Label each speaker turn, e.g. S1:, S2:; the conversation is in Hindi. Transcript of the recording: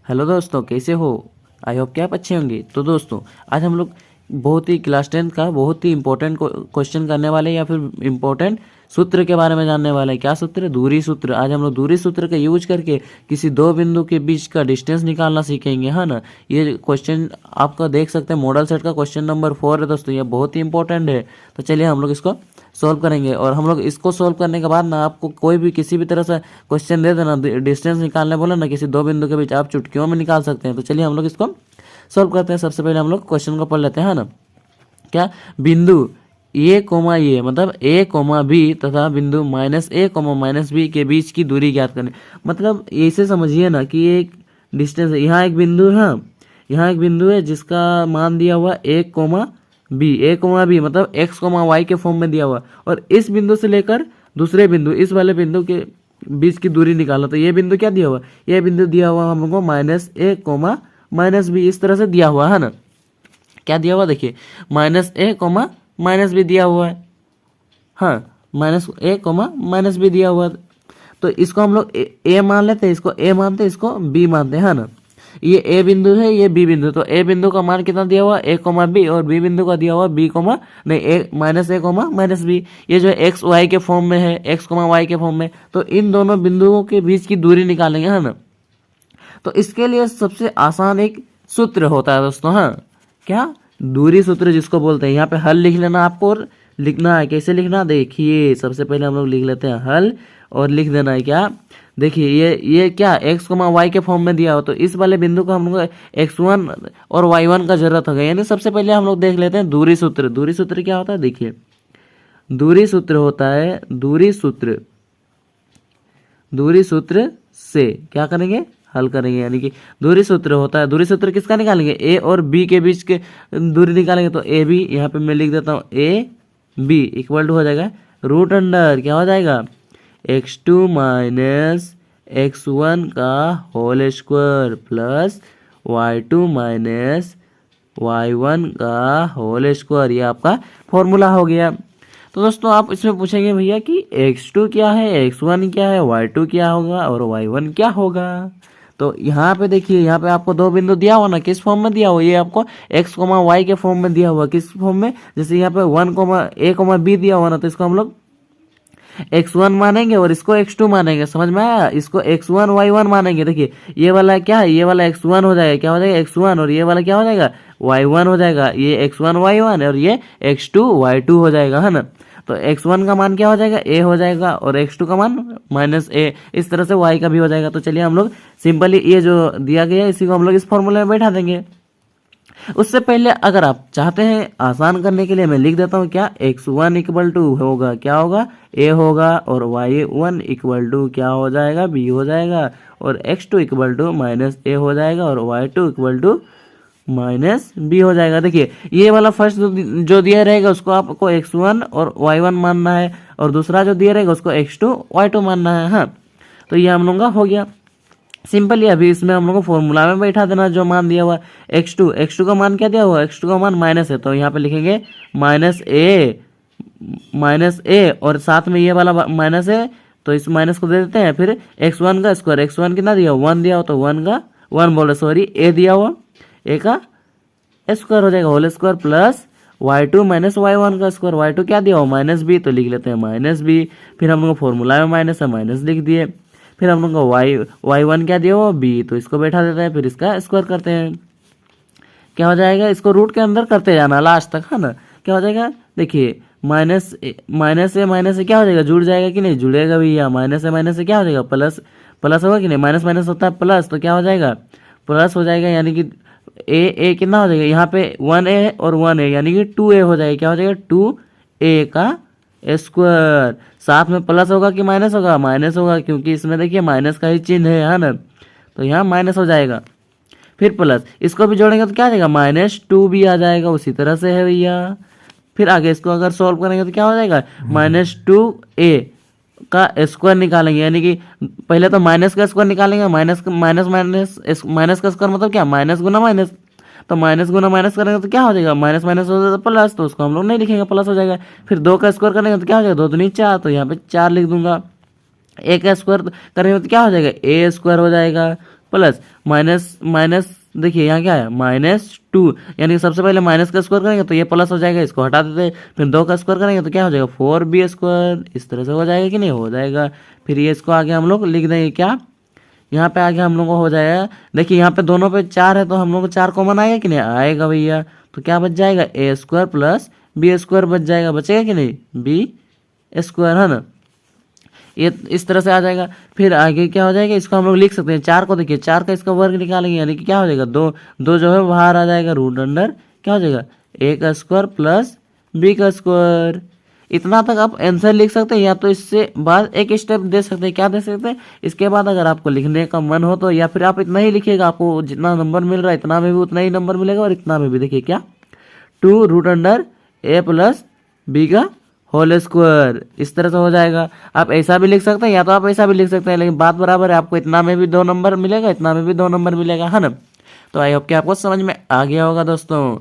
S1: हेलो दोस्तों, कैसे हो? आई होप कि आप अच्छे होंगे। तो दोस्तों, आज हम लोग बहुत ही क्लास 10 का बहुत ही इंपॉर्टेंट क्वेश्चन करने वाले हैं या फिर इंपॉर्टेंट सूत्र के बारे में जानने वाले हैं। क्या सूत्र है? दूरी सूत्र। आज हम लोग दूरी सूत्र का यूज करके किसी दो बिंदु के बीच का डिस्टेंस निकालना सीखेंगे, है ना। ये क्वेश्चन आपका देख सकते हैं, मॉडल सेट का क्वेश्चन नंबर 4 है दोस्तों। ये बहुत ही इंपॉर्टेंट है। तो चलिए हम लोग इसको सॉल्व करेंगे, और हम लोग इसको सॉल्व करने के बाद ना आपको कोई भी किसी भी तरह से क्वेश्चन दे देना, डिस्टेंस निकालने बोले ना किसी दो बिंदु के बीच, आप चुटकियों में निकाल सकते हैं। तो चलिए हम लोग इसको सॉल्व करते हैं। सबसे पहले हम लोग क्वेश्चन को पढ़ लेते हैं, है ना। क्या? बिंदु ए कोमा ए मतलब ए कोमा बी तथा बिंदु माइनस ए कोमा माइनस बी के बीच की दूरी ज्ञात करें। मतलब ऐसे समझिए ना कि एक डिस्टेंस है, यहाँ एक बिंदु है, यहाँ एक बिंदु है जिसका मान दिया हुआ ए कोमा बी मतलब एक्स कोमा वाई के फॉर्म में दिया हुआ, और इस बिंदु से लेकर दूसरे बिंदु, इस वाले बिंदु के बीच की दूरी निकालो। तो ये बिंदु क्या दिया हुआ? ये बिंदु दिया हुआ हम लोग को माइनस ए कोमा माइनस बी, इस तरह से दिया हुआ है ना। क्या दिया हुआ देखिए, माइनस ए कोमा माइनस बी दिया हुआ है, हाँ, माइनस ए कोमा माइनस बी दिया हुआ। तो इसको हम लोग ए मान लेते हैं, इसको ए मानते हैं, इसको बी मानते हैं, है ना। ये ए बिंदु है, ये बी बिंदु। तो ए बिंदु का मान कितना दिया हुआ? ए कोमा बी, और बी बिंदु का दिया हुआ बी कोमा नहीं ए माइनस ए कोमा माइनस बी। ये जो एक्स वाई के फॉर्म में है, एक्स कोमा वाई के फॉर्म में, तो इन दोनों बिंदुओं के बीच की दूरी निकालेंगे, है ना। तो इसके लिए सबसे आसान एक सूत्र होता है दोस्तों, हाँ, क्या? दूरी सूत्र जिसको बोलते हैं। यहाँ पे हल लिख लेना आपको, और लिखना है कैसे लिखना, देखिए सबसे पहले हम लोग लिख लेते हैं हल, और लिख देना है क्या, देखिए ये क्या एक्स कोमा वाई के फॉर्म में दिया हो, तो इस वाले बिंदु को हम लोग x1 और y1 का जरूरत होगा। यानी सबसे पहले हम लोग देख लेते हैं दूरी सूत्र। दूरी सूत्र क्या होता है? देखिए, दूरी सूत्र होता है, दूरी सूत्र से क्या करेंगे? हल करेंगे। यानी कि दूरी सूत्र होता है, दूरी सूत्र किसका निकालेंगे? ए और बी के बीच के दूरी निकालेंगे। तो ए बी, यहाँ पे मैं लिख देता हूँ ए बी इक्वल टू हो जाएगा रूट अंडर क्या हो जाएगा, x2 माइनस x1 का whole square plus y2 minus y1 का होल स्क्वायर। ये आपका फॉर्मूला हो गया। तो दोस्तों, आप इसमें पूछेंगे भैया कि x2 क्या है, x1 क्या है, y2 क्या होगा और y1 क्या होगा। तो यहाँ पे देखिए, यहाँ पे आपको दो बिंदु दिया हुआ ना, किस फॉर्म में दिया हुआ? ये आपको x कोमा वाई के फॉर्म में दिया हुआ। किस फॉर्म में? जैसे यहाँ पे 1 कोमा a कोमा b दिया हुआ ना, तो इसको हम लोग x1 मानेंगे और इसको x2 मानेंगे। समझ में आया? इसको x1 y1 मानेंगे। देखिए ये वाला क्या है, ये वाला x1 हो जाएगा, क्या हो जाएगा x1, और ये वाला क्या हो जाएगा y1 हो जाएगा। ये x1 y1 और ये x2 y2 हो जाएगा, है ना। तो x1 का मान क्या हो जाएगा? a हो जाएगा, और x2 का मान माइनस a। इस तरह से y का भी हो जाएगा। तो चलिए हम लोग सिंपली ये जो दिया गया है इसी को हम लोग इस फॉर्मूले में बैठा देंगे। उससे पहले अगर आप चाहते हैं आसान करने के लिए मैं लिख देता हूँ क्या, x1 इक्वल टू होगा, क्या होगा, a होगा, और y1 इक्वल टू क्या हो जाएगा, b हो जाएगा, और x2 equal to minus a हो जाएगा, और y2 equal to minus b हो जाएगा। देखिए ये वाला फर्स्ट जो दिया रहेगा उसको आपको x1 और y1 मानना है, और दूसरा जो दिया रहेगा उसको x2 y2 मानना है, हाँ। तो ये हम लोगों का हो गया सिंपली। अभी इसमें हम लोग को फॉर्मूला में बैठा देना जो मान दिया हुआ x2 का मान क्या दिया हुआ, x2 का मान माइनस है, तो यहाँ पे लिखेंगे माइनस ए, और साथ में ये वाला माइनस है, तो इस माइनस को दे देते हैं। फिर x1 का स्क्वायर, x1 कितना दिया, 1 दिया हो, तो 1 का 1 बोले सॉरी a दिया हुआ, a का स्क्वायर हो जाएगा whole square, plus y2 minus y1 का स्क्वायर, y2 क्या दिया हो, माइनस बी, तो लिख लेते हैं माइनस बी। फिर हम लोग फॉर्मूला में माइनस है, माइनस लिख दिए। फिर हम लोग को y1 क्या दिया हो, b, तो इसको बैठा देते हैं, फिर इसका स्क्वायर करते हैं। क्या हो जाएगा, इसको रूट के अंदर करते जाना लास्ट तक, है ना। क्या हो जाएगा, देखिए माइनस से क्या हो जाएगा, जुड़ जाएगा कि नहीं, जुड़ेगा भैया। माइनस से क्या हो जाएगा, प्लस होगा कि नहीं, माइनस माइनस होता है प्लस, तो क्या हो जाएगा, प्लस हो जाएगा। यानी कि ए कितना हो जाएगा, यहाँ पे 1a और 1a यानी कि 2a हो जाएगा। क्या हो जाएगा, 2a का स्क्वायर। साथ में प्लस होगा कि माइनस होगा, माइनस होगा, क्योंकि इसमें देखिए माइनस का ही चिन्ह है ना, तो यहाँ माइनस हो जाएगा। फिर प्लस, इसको भी जोड़ेंगे तो क्या आ जाएगा, -2 भी आ जाएगा। उसी तरह से है भैया। फिर आगे इसको अगर सॉल्व करेंगे तो क्या हो जाएगा, -2a का स्क्वायर निकालेंगे। यानी कि पहले तो माइनस का स्क्वायर निकालेंगे, माइनस का स्क्वायर मतलब क्या, माइनस गुना माइनस, तो माइनस गुना माइनस करेंगे तो क्या हो जाएगा, माइनस माइनस हो जाएगा प्लस, तो उसको हम लोग नहीं लिखेंगे, प्लस हो जाएगा। फिर 2 का स्क्वायर करेंगे तो क्या हो जाएगा, 2 दूनी 4, तो यहाँ पे 4 लिख दूंगा। a का स्क्वायर करेंगे तो क्या हो जाएगा, a स्क्वायर हो जाएगा, प्लस माइनस माइनस, देखिए यहाँ क्या है -2, यानी सबसे पहले माइनस का स्क्वायर करेंगे तो ये प्लस हो जाएगा, इसको हटा देते, फिर 2 का स्क्वायर करेंगे तो क्या हो जाएगा 4b², इस तरह से हो जाएगा कि नहीं हो जाएगा। फिर ये इसको आगे हम लोग लिख देंगे क्या, यहाँ पे आगे हम लोग को हो जाएगा, देखिए यहाँ पे दोनों पे 4 है तो हम लोग को 4 कॉमन आएगा कि नहीं आएगा भैया, तो क्या बच जाएगा a² प्लस b² बच जाएगा, बचेगा कि नहीं b² है ना, ये इस तरह से आ जाएगा। फिर आगे क्या हो जाएगा, इसको हम लोग लिख सकते हैं 4 को, देखिए 4 का इसका वर्ग निकालेंगे यानी कि क्या हो जाएगा 2, 2 जो है बाहर आ जाएगा, रूट अंडर क्या हो जाएगा a² प्लस b²। इतना तक आप आंसर लिख सकते हैं, या तो इससे बाद एक स्टेप दे सकते हैं, क्या दे सकते हैं, इसके बाद अगर आपको लिखने का मन हो तो, या फिर आप इतना ही लिखिएगा, आपको जितना नंबर मिल रहा है इतना में भी उतना ही नंबर मिलेगा, और इतना में भी देखिए क्या 2 root under a plus b², इस तरह से हो जाएगा। आप ऐसा भी लिख सकते हैं या तो आप ऐसा भी लिख सकते हैं, लेकिन बात बराबर है, आपको इतना में भी 2 नंबर मिलेगा, इतना में भी 2 नंबर मिलेगा, है ना। तो आई होप कि आपको समझ में आ गया होगा दोस्तों।